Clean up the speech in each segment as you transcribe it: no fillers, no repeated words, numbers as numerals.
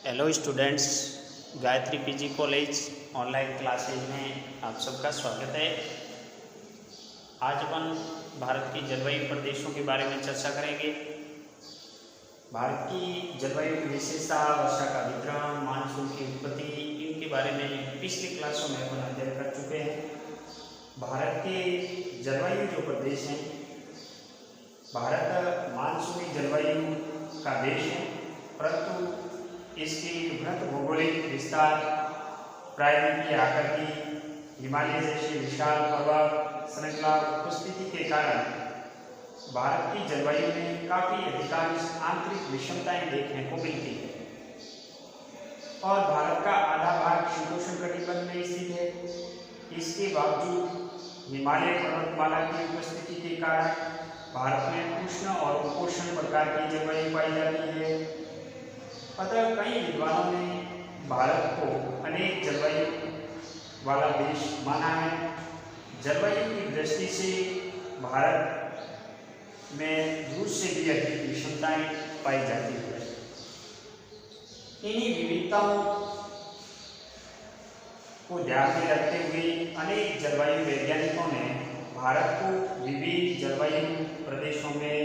Hello students, Gayatri PG college online classes में आप सबका स्वागत है। आज अपन भारत की जलवायु प्रदेशों के बारे में चर्चा करेंगे। भारत की जलवायु की विशेषता, वर्षा का वितरण, मानसून की उत्पत्ति, इनके बारे में पिछली क्लासों में अपन अध्ययन कर चुके हैं। भारत के जलवायु जो प्रदेश हैं, भारत मानसूनी जलवायु का देश है, परंतु इसकी बृहत भौगोलिक विस्तार, प्राकृतिक आकृति, हिमालय जैसी विशाल पर्वत श्रृंखला उपस्थिति के कारण भारत की जलवायु में काफ़ी अधिकांश आंतरिक विषमताएं देखने को मिलती है। और भारत का आधा भाग शीतोष्ण कटिबंध में स्थित है। इसके बावजूद हिमालय पर्वतमाला की उपस्थिति के कारण भारत में उष्ण और उपोष्ण प्रकार की जलवायु पाई जाती है। अतः कई विद्वानों ने भारत को अनेक जलवायु वाला देश माना है। जलवायु की दृष्टि से भारत में रूस से भी अधिक विषमताएं पाई जाती है। इन्हीं विविधताओं को ध्यान में रखते हुए अनेक जलवायु वैज्ञानिकों ने भारत को विविध जलवायु प्रदेशों में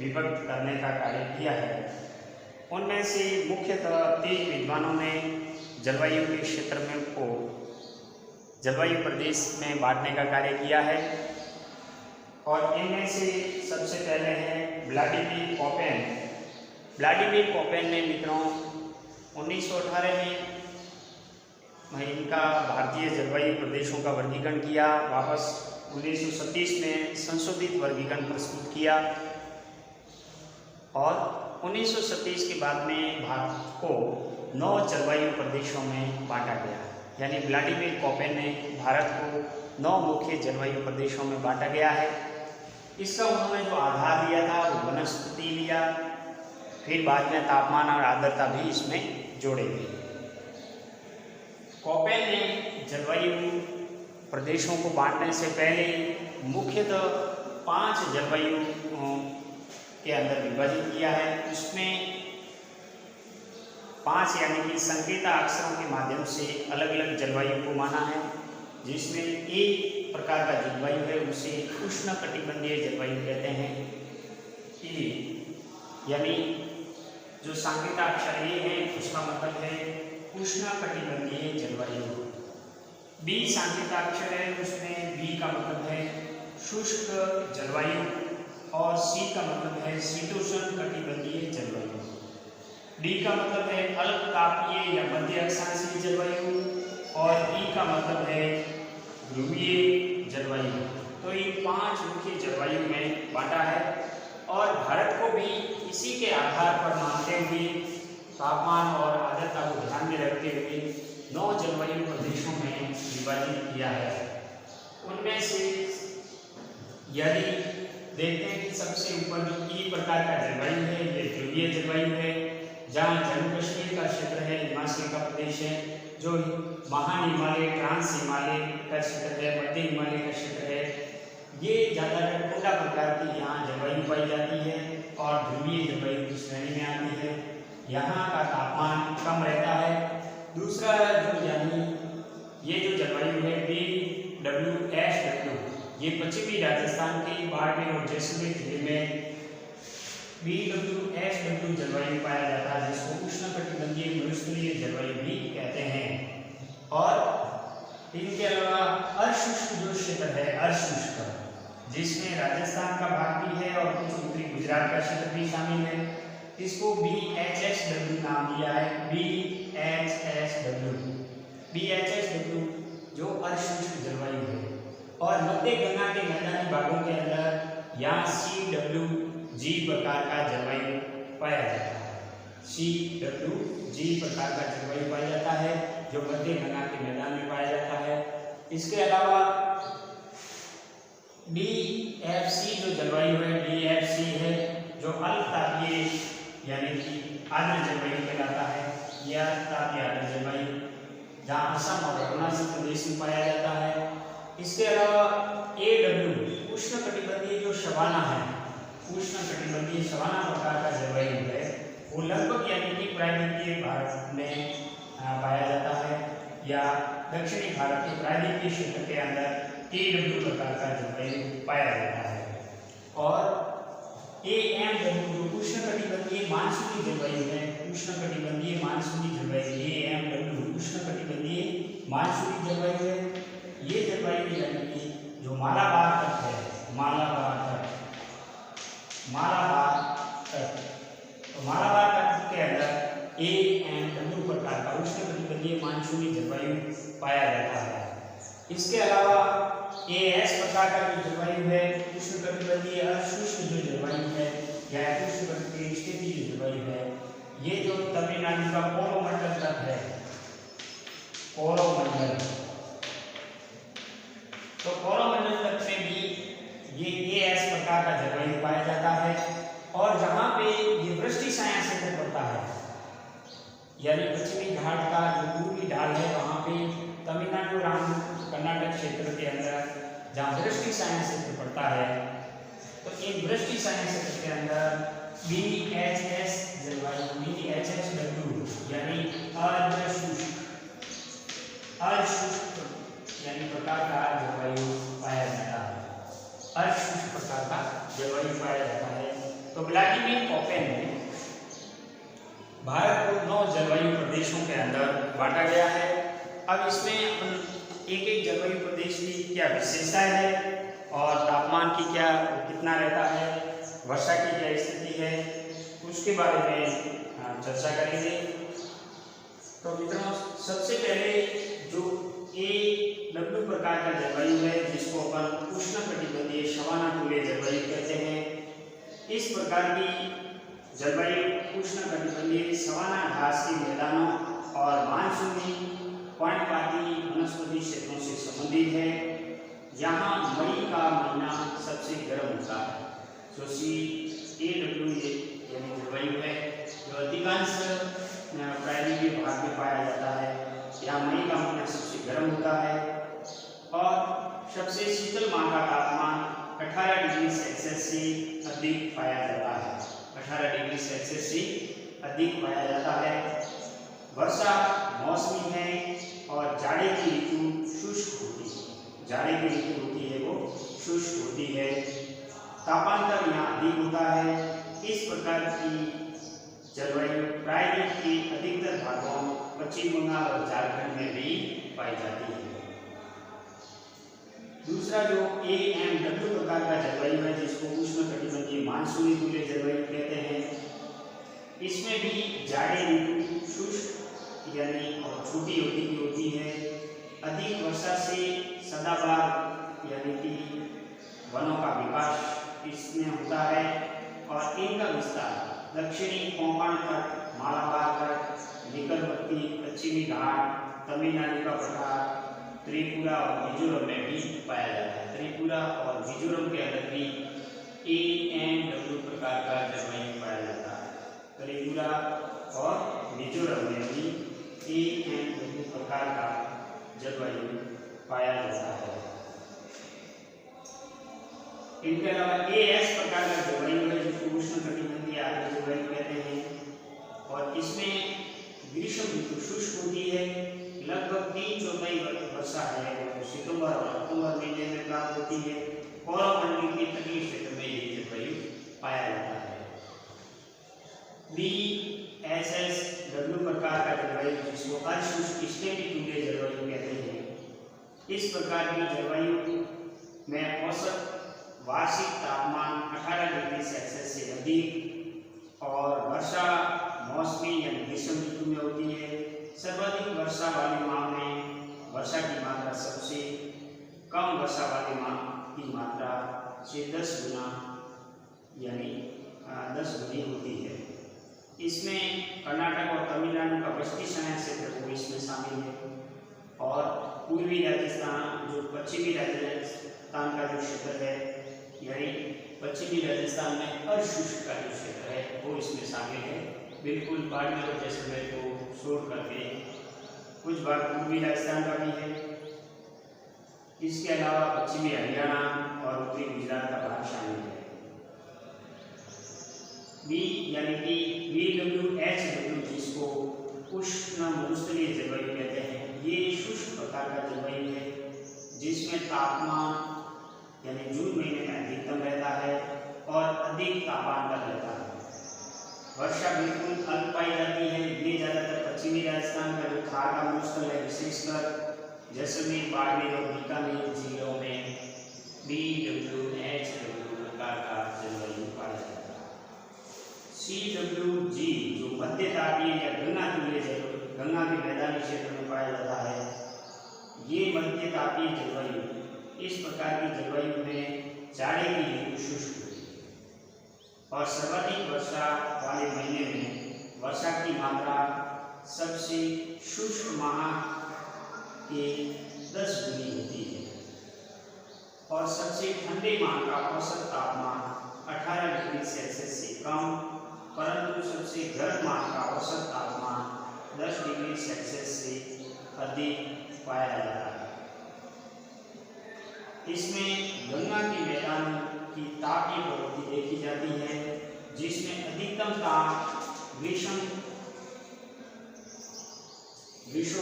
विभक्त करने का कार्य किया है। उनमें से मुख्यतः 3 विद्वानों ने जलवायु के क्षेत्र में को जलवायु प्रदेश में बांटने का कार्य किया है। और इनमें से सबसे पहले हैं व्लादिमीर कोपेन। व्लादिमीर कोपेन ने मित्रों 1918 में इनका भारतीय जलवायु प्रदेशों का वर्गीकरण किया। वापस 1937 में संशोधित वर्गीकरण प्रस्तुत किया और 1937 के बाद में भारत को 9 जलवायु प्रदेशों में बांटा गया। यानी व्लादिमीर कोपेन ने भारत को 9 मुख्य जलवायु प्रदेशों में बांटा गया है। इसका उन्होंने जो आधार लिया था वो वनस्पति लिया, फिर बाद में तापमान और आर्द्रता भी इसमें जोड़े गए। कोपेन ने जलवायु प्रदेशों को बांटने से पहले मुख्यतः 5 जलवायु के अंदर विभाजित किया है। उसमें 5 यानी कि संकेता अक्षरों के माध्यम से अलग अलग जलवायु को माना है, जिसमें एक प्रकार का जलवायु है उसे उष्ण कटिबंधीय जलवायु कहते हैं। ए यानी जो संकेता अक्षर ए है उसका मतलब है उष्ण कटिबंधीय जलवायु। बी संकेता अक्षर है, उसमें बी का मतलब है शुष्क जलवायु और सी का मतलब है शीतोष्ण कटिबंधीय जलवायु। डी का मतलब है अल्प तापीय या मध्य अक्षांशीय जलवायु और ई का मतलब है ध्रुवीय जलवायु। तो ये 5 मुख्य जलवायु में बांटा है और भारत को भी इसी के आधार पर मानते हुए तापमान और आर्द्रता को ध्यान में रखते हुए 9 जलवायु प्रदेशों में विभाजित किया है। उनमें से यदि देखते हैं कि सबसे ऊपर जो ई प्रकार का जलवायु है ये ध्रुवीय जलवायु है, जहाँ जम्मू कश्मीर का क्षेत्र है, हिमाचल का प्रदेश है, जो महान हिमालय, ट्रांस हिमालय का क्षेत्र है, मध्य हिमालय का क्षेत्र है, ये ज़्यादातर ठंडा प्रकार की यहाँ जलवायु पाई जाती है और ध्रुवीय जलवायु की श्रेणी में आती है। यहाँ का तापमान कम रहता है। दूसरा जो यानी ये जो जलवायु है BWSW, ये पश्चिमी राजस्थान के बाड़मेर और जैसलमेर जिले में BWSW जलवायु पाया जाता है, जिसको उष्ण कटिबंधीय मरुस्थलीय जलवायु भी कहते हैं। और इनके अलावा अर्धशुष्क जो क्षेत्र है, अर्धशुष्क, जिसमें राजस्थान का भाग भी है और कुछ उत्तरी गुजरात का क्षेत्र भी शामिल है, इसको BHSW नाम दिया है। BHSW जो अर्धशुष्क जलवायु है। और मध्य गंगा के मैदानी भागों के अंदर यहाँ CWG प्रकार का जलवायु पाया जाता है। CWG प्रकार का जलवायु पाया जाता है जो मध्य गंगा के मैदान में पाया जाता है। इसके अलावा DFC जो जलवायु है, DFC है जो अल्प तापीय यानी कि आर्द्र जलवायु कहलाता है। यह तापीय आर्द्र जलवायु जहाँ असम और अरुणाचल प्रदेश में पाया जाता है। इसके अलावा AW उष्ण कटिबंधीय जो सवाना है, उष्ण कटिबंधीय सवाना प्रकार का जलवायु है, वो लगभग यानी कि प्रायद्वीपीय भारत में पाया जाता है, या दक्षिणी भारत के प्रायद्वीपीय क्षेत्र के अंदर AW प्रकार का जलवायु पाया जाता है। और AMW उष्णकटिबंधीय मानसूनी जलवायु है। उष्णकटिबंधीय मानसूनी जलवायु AMW उष्णकटिबंधीय मानसूनी जलवायु है। ये जलवायु यानी कि जो मालाबार तट है, मालाबार तट के अंदर AMW प्रकार का उष्णकटिबंधीय मानसूनी जलवायु पाया जाता है। इसके अलावा AS प्रकार का जो जलवायु है, उष्णकटिबंधीय शुष्क जो जलवायु है या उष्णकटिबंधीय स्थितीय जलवायु है, ये जो तमिलनाडु का कोरोमंडल तट है, कोरोमंडल, तो कोरोमंडल तट में भी ये AS प्रकार का जलवायु पाया जाता है। और जहाँ पे ये वृष्टि छाया क्षेत्र पड़ता है, यानी पश्चिमी घाट का जो पूर्वी ढाल है, वहाँ पे तमिलनाडु कर्नाटक क्षेत्र के अंदर जहाँ वृष्टि छाया क्षेत्र पड़ता है, तो इन वृष्टि छाया क्षेत्र के अंदर BHS जलवायु, BHSW यानी अशुष्क यानी प्रकार का जलवायु पाया जाता है। अशुष्क प्रकार का जलवायु पाया जाता है। तो व्लादिमीर कोपेन ने भारत को 9 जलवायु प्रदेशों के अंदर बांटा गया है। अब इसमें एक एक जलवायु प्रदेश की क्या विशेषताएं है और तापमान की क्या कितना रहता है, वर्षा की क्या स्थिति है, उसके बारे में चर्चा करेंगे। तो मित्रों, सबसे पहले जो AW प्रकार का जलवायु है, जिसको अपन उष्णकटिबंधीय सवानाकुलीय जलवायु कहते हैं, इस प्रकार की जलवायु उष्णकटिबंधीय सवाना घास के मैदानों और मानसूनी पर्णपाती वनस्पति क्षेत्रों से संबंधित है। यहाँ मई का महीना सबसे गर्म होता है। जो AW यानी जलवायु है, जो अधिकांश प्रायद्वीपीय भाग में पाया जाता है। यहाँ मई का महीना सबसे गर्म होता है और सबसे शीतल माह का तापमान 18 डिग्री सेल्सियस से अधिक पाया जाता है। 18 डिग्री सेल्सियस से अधिक पाया जाता है। वर्षा मौसमी है और जाड़े की ऋतु शुष्क होती है। जाड़े की ऋतु होती है वो शुष्क होती है। तापांतर यहाँ अधिक होता है। इस प्रकार की जलवायु प्रायद्वीप के अधिकतर भागों, पश्चिम बंगाल और झारखंड में भी पाई जाती है। दूसरा जो AMW प्रकार का जलवायु है, जिसको उष्णकटिबंधीय मानसूनी तुल्य जलवायु कहते हैं, इसमें भी जाड़े ऋतु शुष्क यानी और छोटी होती है। अधिक वर्षा से सदाबहार यानी कि वनों का विकास इसमें होता है और इनका विस्तार दक्षिणी कोंकण तट, मालाबार तट, निकटवर्ती पश्चिमी घाट, तमिलनाडु का पठार, त्रिपुरा और मिजोरम में भी पाया जाता है। त्रिपुरा और मिजोरम के अंदर भी AMW प्रकार का जलवायु पाया जाता है। त्रिपुरा और मिजोरम में भी AMW प्रकार का जलवायु पाया जाता है। इनके अलावा AS प्रकार का जलवायु है, जिसको उष्णकटिबंधीय आर्द्र जलवायु कहते हैं और इसमें ग्रीष्म ऋतु शुष्क होती है। लगभग 3/4 वर्षा है वो सितंबर और अक्टूबर महीने में प्राप्त होती है। कोरोमंडल के तटीय क्षेत्र में ये जलवायु पाया जाता है। BSSW प्रकार का जलवायु, जिसको अशुष्क स्टेपीतुल्य जलवायु कहते हैं, इस प्रकार की जलवायु में औसत वार्षिक तापमान 18 डिग्री सेल्सियस से अधिक और वर्षा मौसमी यानी ग्रीष्म ऋतु में होती है। सर्वाधिक वर्षा वाले माह में वर्षा की मात्रा सबसे कम वर्षा वाले माह की मात्रा से 10 गुना यानी 10 गुनी होती है। इसमें कर्नाटक और तमिलनाडु का वृष्टि छाया क्षेत्र वो इसमें शामिल है और पूर्वी राजस्थान जो पश्चिमी राजस्थान का जो क्षेत्र है, यानी पश्चिमी राजस्थान में अशुष्क का जो क्षेत्र है वो इसमें शामिल है। बिल्कुल बाड़मेर और जैसलमेर को छोड़ करके कुछ भाग पूर्वी राजस्थान का भी है। इसके अलावा पश्चिमी हरियाणा और उत्तरी गुजरात का भाग शामिल है। बी यानी कि VWHW जिसको उष्ण मरुस्थलीय जलवायु कहते हैं, ये शुष्क प्रकार का जलवायु है जिसमें तापमान यानी जून महीने में अधिकतम रहता है और अधिक तापमान पर रहता है। वर्षा बिल्कुल अल्प पाई जाती है। ये ज्यादातर पश्चिमी राजस्थान का जो थार का मरुस्थल है, विशेषकर जैसलमेर, बाड़मेर और बीकानेर जिलों में BWHW प्रकार का जलवायु पाया जाता है। CWG जो मध्य तापीय या गंगा तुल्य जलवायु, गंगा के मैदानी क्षेत्र में पाया जाता है, ये मध्य तापीय जलवायु, इस प्रकार की जलवायु में जाड़े की ऋतु शुष्क होती है और सर्वाधिक वर्षा वाले महीने में वर्षा की मात्रा सबसे शुष्क माह के 10 गुनी होती है और सबसे ठंडे माह का औसत तापमान 18 डिग्री सेल्सियस से कम, परंतु सबसे गर्म माह का औसत तापमान 10 डिग्री सेल्सियस से अधिक पाया जाता है। इसमें गंगा के मैदान की तापीय प्रवृत्ति देखी जाती है जिसमें अधिकतम ताप ग्रीष्म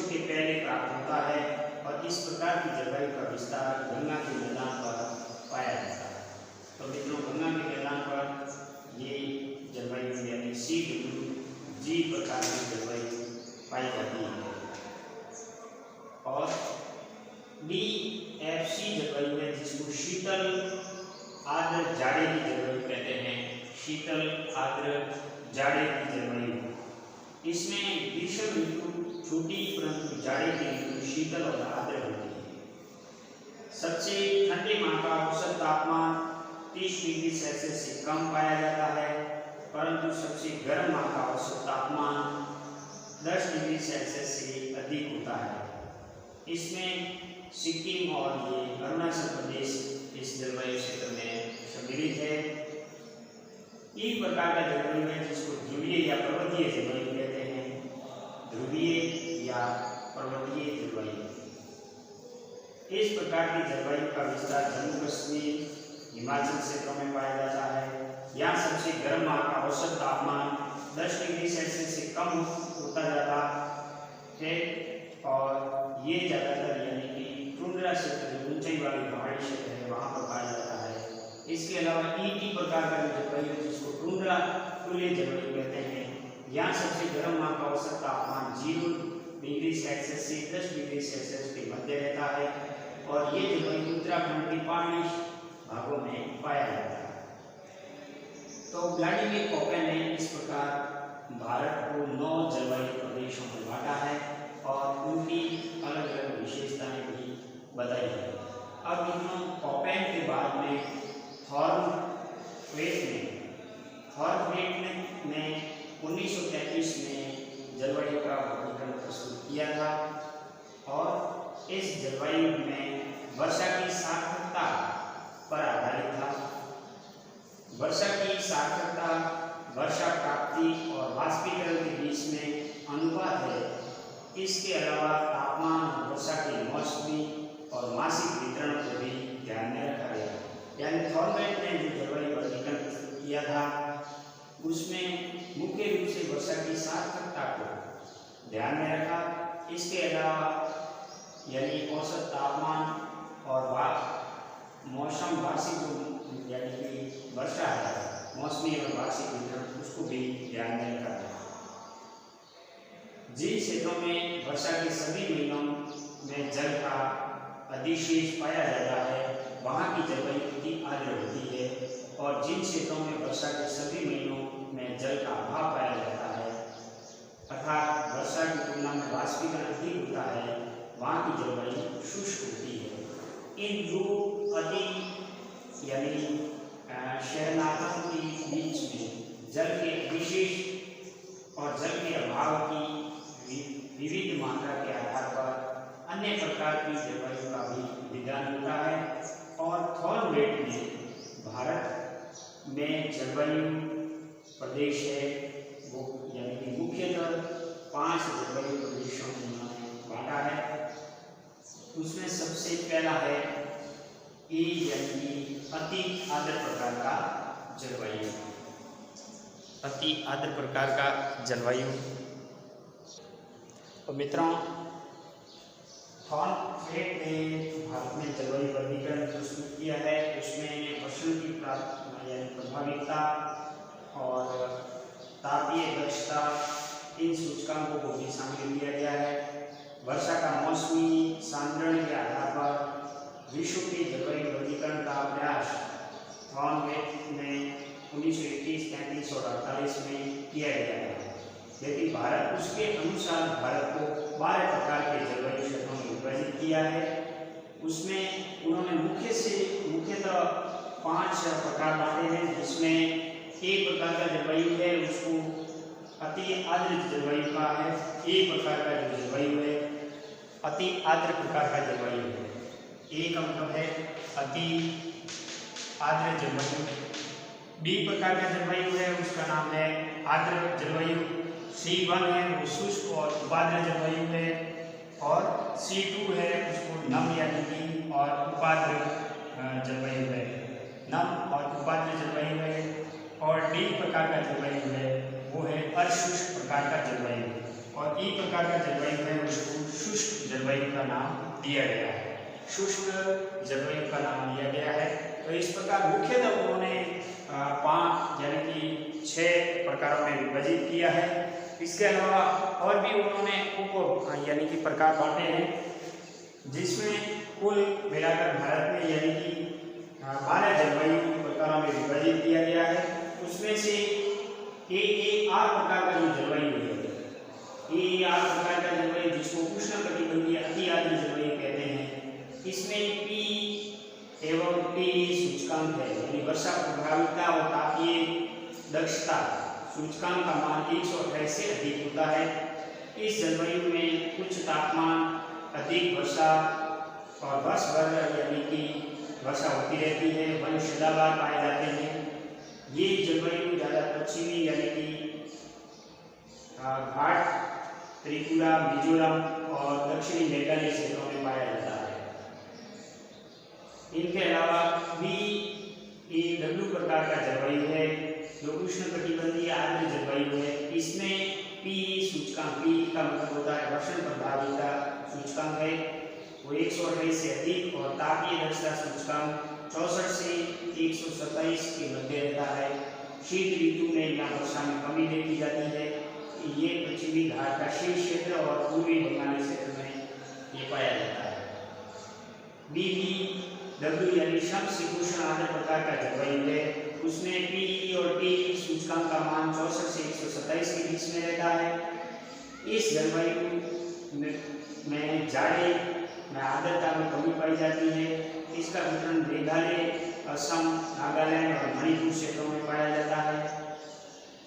के पहले प्राप्त होता है और इस प्रकार की जलवायु का विस्तार गंगा के मैदान पर पाया जाता है। तो मित्रों, गंगा के मैदान पर ये जलवायु यानी CWG प्रकार की जलवायु पाई जाती है और DFC जलवायु है जिसको शीतल आर्द्र जाड़े की जलवायु कहते हैं। शीतल आर्द्र जाड़े की जलवायु, इसमें ग्रीष्म ऋतु छोटी परंतु जाड़े की ऋतु शीतल और आर्द्र होती है। सबसे ठंडे माह का औसत तापमान 30 डिग्री सेल्सियस से कम पाया जाता है, परंतु सबसे गर्म माह का औसत तापमान 10 डिग्री सेल्सियस से अधिक होता है। इसमें सिक्किम और ये अरुणाचल प्रदेश इस जलवायु क्षेत्र में सम्मिलित है। एक प्रकार का जलवायु है जिसको ध्रुवीय या पर्वतीय जलवायु कहते हैं। ध्रुवीय या पर्वतीय जलवायु, इस प्रकार की जलवायु का विस्तार जम्मू कश्मीर, हिमाचल क्षेत्रों में पाया जाता है। यहाँ सबसे गर्म माह का औसत तापमान 10 डिग्री सेल्सियस से कम होता जाता है और ये ज़्यादातर यानी कि टुंड्रा क्षेत्र, जो ऊंचाई वाले पहाड़ी क्षेत्र है, वहाँ पर पाया जाता है। इसके अलावा ET प्रकार का जो जलवायु जिसको टुंड्रा तुल्य जलवायु कहते हैं, यहाँ सबसे गर्म माह का औसत तापमान 0 डिग्री सेल्सियस से 10 डिग्री सेल्सियस के मध्य रहता है और ये जलवायु उत्तराखंड के पहाड़ी भागों में पाया जाता है। तो व्लादिमीर कोपेन ने इस प्रकार भारत को 9 जलवायु प्रदेशों में बांटा है और उनकी अलग अलग विशेषताएं भी बताई है। अब मित्रों, कोपेन के बाद में थॉर्नवेट ने 1933 में जलवायु का वर्गीकरण प्रस्तुत किया था और इस जलवायु में वर्षा की सार्थकता पर आधारित था। वर्षा की सार्थकता वर्षा प्राप्ति और वाष्पीकरण के बीच में अनुपात है। इसके अलावा तापमान और वर्षा के मौसमी और मासिक वितरण को भी ध्यान में रखा गया। यानी थॉर्नवेट ने जो जलवायु वर्गीकरण प्रस्तुत किया था उसमें मुख्य रूप से वर्षा की सार्थकता को ध्यान में रखा। इसके अलावा यानी औसत तापमान और मौसम वार्षिक जो यानी कि वर्षा है, मौसमी और वार्षिक वितरण, उसको भी ध्यान में रखा गया। जिन क्षेत्रों में वर्षा के सभी महीनों में जल का अधिशेष पाया जाता है वहाँ की जलवायु अति आर्द्र होती है और जिन क्षेत्रों में वर्षा के सभी महीनों में जल का अभाव पाया जाता है अर्थात वर्षा की तुलना में वाष्पीकरण अधिक होता है, वहाँ की जलवायु शुष्क होती है। इन दो अति यानी शहरनाथों के बीच में जल के विशेष और जल के अभाव की विविध मात्रा के आधार पर अन्य प्रकार की जलवायु का भी विधान होता है और थॉर्नवेट ने भारत में जलवायु प्रदेश है वो यानी कि मुख्यतः 5 जलवायु प्रदेशों में उन्होंने बांटा है। उसमें सबसे पहला है यानी कि अति आर्द्र प्रकार का जलवायु। अति आर्द्र प्रकार का जलवायु। तो मित्रों, थॉर्नवेट ने भारत में जलवायु वर्गीकरण प्रस्तुत किया है। उसमें वर्षण की प्रभाविता और तापीय दक्षता, इन सूचकांकों को भी शामिल किया गया है। वर्षा का मौसमी सांद्रण के आधार पर विश्व की जलवायु वर्गीकरण का प्रयास थॉर्नवेट ने 1921, 1935 और 1948 में किया गया है। लेकिन भारत उसके अनुसार भारत को 12 प्रकार के जलवायु क्षेत्रों में विभाजित किया है। उसमें उन्होंने मुख्यतः 5 प्रकार बांटे हैं, जिसमें एक प्रकार का जलवायु है उसको अति आर्द्र जलवायु का है। एक प्रकार का जो जलवायु है अति आर्द्र प्रकार का जलवायु है। एक का मतलब है अति आर्द्र जलवायु। बी प्रकार का जलवायु है उसका नाम है आर्द्र जलवायु। C1 है वो शुष्क और उपाद्र जलवायु है, और C2 है उसको नम यानी कि और उपाद्र जलवायु है, नम और उपाद्र जलवायु है। और डी प्रकार का जलवायु है वो है अशुष्क प्रकार का जलवायु, और ई प्रकार का जलवायु है उसको शुष्क जलवायु का नाम दिया गया है। शुष्क जलवायु का नाम दिया गया है। तो इस प्रकार मुख्यतः उन्होंने 5 यानी कि 6 प्रकारों में विभाजित किया है। इसके अलावा और भी उन्होंने उप यानी कि प्रकार बांटे हैं, जिसमें कुल मिलाकर भारत में यानी कि 12 जलवायु प्रकारों में विभाजित किया गया है। उसमें से AAR प्रकार का जो जलवायु है, AAR प्रकार का जलवायु जिसको उष्णकटिबंधीय अति आर्द्र जलवायु कहते हैं, इसमें P एवं T सूचकांक है, यानी वर्षा प्रभाविता और तापीय दक्षता सूचकांक का मान 128 से अधिक होता है। इस जलवायु में उच्च तापमान, अधिक वर्षा और वर्ष भर यानी कि वर्षा होती रहती है, वन सदाबहार पाए जाते हैं। ये जलवायु ज़्यादा पश्चिमी यानी कि घाट, त्रिपुरा, मिजोरम और दक्षिणी मेघालय क्षेत्रों में पाया जाता है। इनके अलावा BAW प्रकार का जलवायु है जो उष्णकटिबंधीय आर्द्र जलवायु है। इसमें P सूचकांक, P का मतलब होता है वर्षण प्रभाविता सूचकांक है वो 128 से अधिक, और तापीय दक्षता सूचकांक 64 से 127 के मध्य रहता है। शीत ऋतु में यहाँ वर्षा में कमी देखी जाती है। ये पश्चिमी घाट का शीर्ष क्षेत्र और पूर्वी बंगाल क्षेत्र में ये पाया जाता है। BBW यानी समशीतोष्ण आर्द्र प्रकार का जलवायु है। उसमें P और T सूचकांक का मान 64 से 127 के बीच में रहता है। इस जलवायु में जाड़े में आर्द्रता में कमी पाई जाती है। इसका वितरण मेघालय, असम, नागालैंड और मणिपुर क्षेत्रों में पाया जाता है।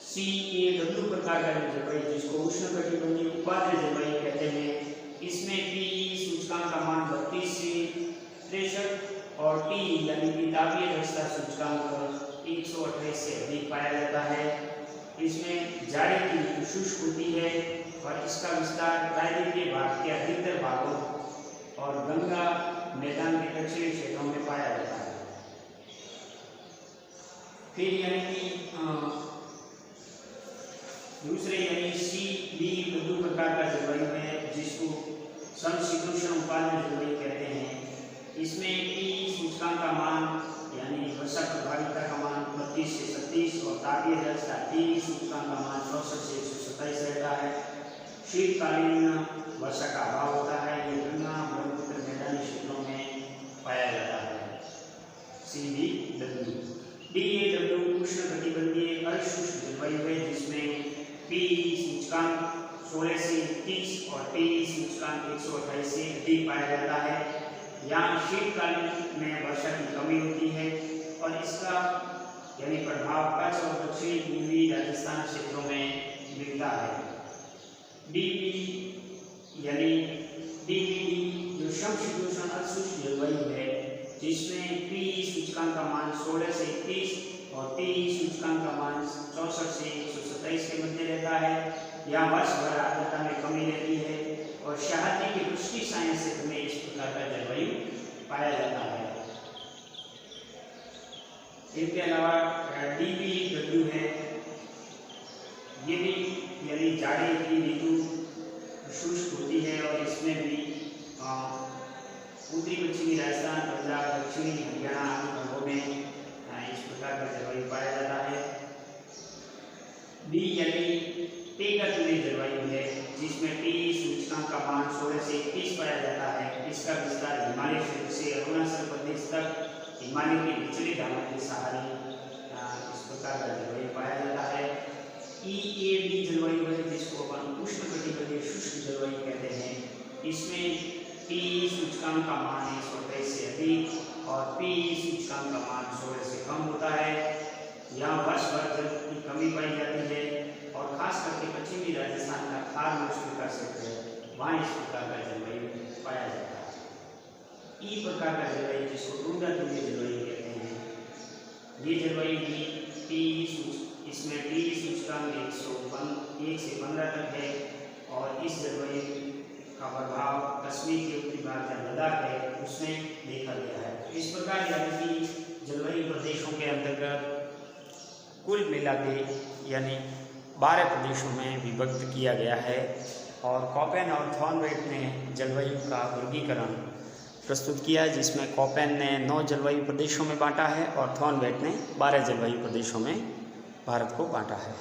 CAW प्रकार का जलवायु जिसको उष्णकटिबंधीय उपाद्र जलवायु कहते हैं, इसमें P सूचकांक का मान 32 से 63 और T यानी कि तापीय दक्षता सूचकांक 128 से अधिक पाया जाता है। इसमें जाड़े की ऋतु शुष्क होती है और इसका विस्तार प्रायद्वीपीय भाग के अधिकतर भागों और गंगा मैदान के दक्षिणी क्षेत्रों में पाया जाता है। फिर यानी कि दूसरे यानी CBW प्रकार का जलवायु है जिसको समशीतोष्ण उपाद्र जलवायु कहते हैं। इसमें P सूचकांक का मान यानी वर्षा प्रभाविता का मान 32 से 37 और तापीय दक्षता T सूचकांक का मान 64 से 127 रहता है। शीतकालीन वर्षा का अभाव होता है। ये गंगा ब्रह्मपुत्र मैदानी क्षेत्रों में पाया जाता है। CBW। DAW उष्णकटिबंधीय अशुष्क जलवायु है जिसमें P सूचकांक 16 से 30 और T सूचकांक 128 से अधिक पाया जाता है। यहाँ शीतकालीन में वर्षा की कमी होती है और इसका यानी प्रभाव कच्छ और दक्षिणी पूर्वी राजस्थान क्षेत्रों में मिलता है। DB यानी DBD जो समशीतोष्ण अशुष्क जलवायु है जिसमें P सूचकांक का मान 16 से 31 और T सूचकांक का मान 64 से 127 के मध्य रहता है। यहाँ वर्ष भर आर्द्रता में कमी रहती है और शहादी की पृष्ठीय छाया क्षेत्र में इस प्रकार का जलवायु पाया जाता है। इसके अलावा DBW है ये भी यानी जाड़े की ऋतु शुष्क होती है और इसमें भी उत्तरी पश्चिमी राजस्थान, पंजाब, दक्षिणी हरियाणा आदि भागों में इस प्रकार का जलवायु पाया जाता है। बी यानी पेगतुल्य जलवायु है, जिसमें टी सूचकांक का मान 16 से 21 पाया जाता है। इसका विस्तार हिमालय क्षेत्र से अरुणाचल प्रदेश तक हिमालय के निचले भागों के सहारे इस प्रकार का जलवायु पाया जाता है। ई जलवायु है, जिसको अपन उष्णकटिबंधीय शुष्क जलवायु कहते हैं। इसमें टी सूचकांक का मान 128 से अधिक और पी सूचकांक का मान 16 से कम होता है। यहाँ वर्ष भर जल की कमी पाई जाती है और खास करके पश्चिमी राजस्थान का खार मुश्किल का क्षेत्र है, वहाँ इस प्रकार का जलवायु पाया जाता है। ई प्रकार का जलवायु जिसको टुंड्रातुल्य जलवायु कहते हैं। ये जलवायु भी इसमें टी सूचकांक 1 से 15 तक है और इस जलवायु का प्रभाव कश्मीर के उत्तरी भाग जहाँ लद्दाख है उसमें देखा गया है। इस प्रकार यानी कि जलवायु प्रदेशों के अंतर्गत कुल मिला के यानी 12 प्रदेशों में विभक्त किया गया है और कॉपेन और थॉर्नवेट ने जलवायु का वर्गीकरण प्रस्तुत किया है, जिसमें कॉपेन ने 9 जलवायु प्रदेशों में बांटा है और थॉर्नवेट ने 12 जलवायु प्रदेशों में भारत को बांटा है।